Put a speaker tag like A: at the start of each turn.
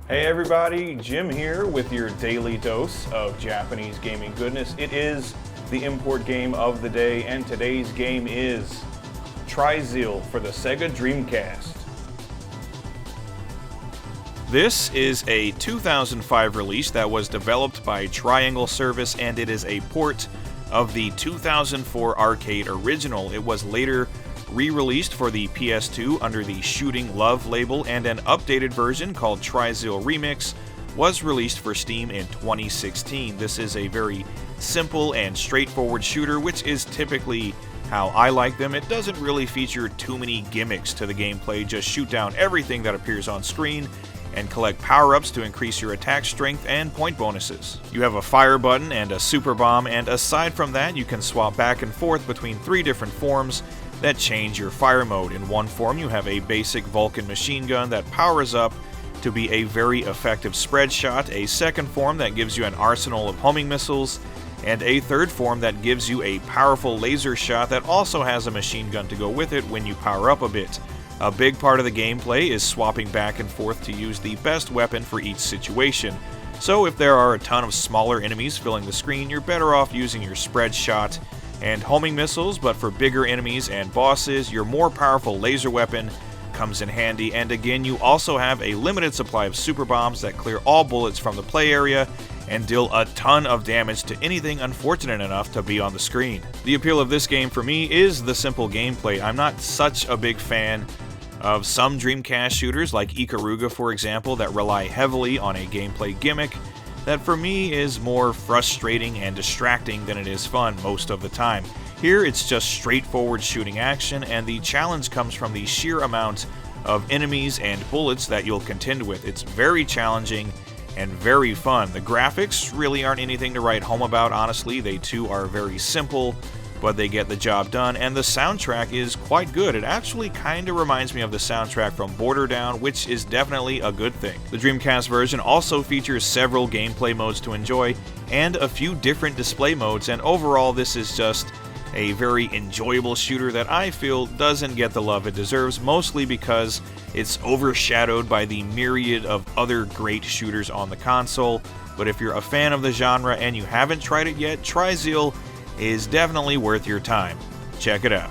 A: Hey everybody, Jim here with your daily dose of Japanese gaming goodness. It is the import game of the day, and today's game is Trizeal for the Sega Dreamcast.
B: This is a 2005 release that was developed by Triangle Service, and it is a port of the 2004 arcade original. It was later re-released for the PS2 under the Shooting Love label, and an updated version called Trizeal Remix was released for Steam in 2016. This is a very simple and straightforward shooter, which is typically how I like them. It doesn't really feature too many gimmicks to the gameplay, just shoot down everything that appears on screen and collect power-ups to increase your attack strength and point bonuses. You have a fire button and a super bomb, and aside from that, you can swap back and forth between 3 different forms that change your fire mode. In one form, you have a basic Vulcan machine gun that powers up to be a very effective spread shot, a second form that gives you an arsenal of homing missiles, and a third form that gives you a powerful laser shot that also has a machine gun to go with it when you power up a bit. A big part of the gameplay is swapping back and forth to use the best weapon for each situation. So if there are a ton of smaller enemies filling the screen, you're better off using your spread shot and homing missiles, but for bigger enemies and bosses, your more powerful laser weapon comes in handy. And again, you also have a limited supply of super bombs that clear all bullets from the play area and deal a ton of damage to anything unfortunate enough to be on the screen. The appeal of this game for me is the simple gameplay. I'm not such a big fan of some Dreamcast shooters like Ikaruga, for example, that rely heavily on a gameplay gimmick that for me is more frustrating and distracting than it is fun most of the time. Here it's just straightforward shooting action, and the challenge comes from the sheer amount of enemies and bullets that you'll contend with. It's very challenging and very fun. The graphics really aren't anything to write home about, honestly. They too are very simple, but they get the job done, and the soundtrack is quite good. It actually kind of reminds me of the soundtrack from Border Down, which is definitely a good thing. The Dreamcast version also features several gameplay modes to enjoy, and a few different display modes, and overall this is just a very enjoyable shooter that I feel doesn't get the love it deserves, mostly because it's overshadowed by the myriad of other great shooters on the console. But if you're a fan of the genre and you haven't tried it yet, Trizeal is definitely worth your time. Check it out.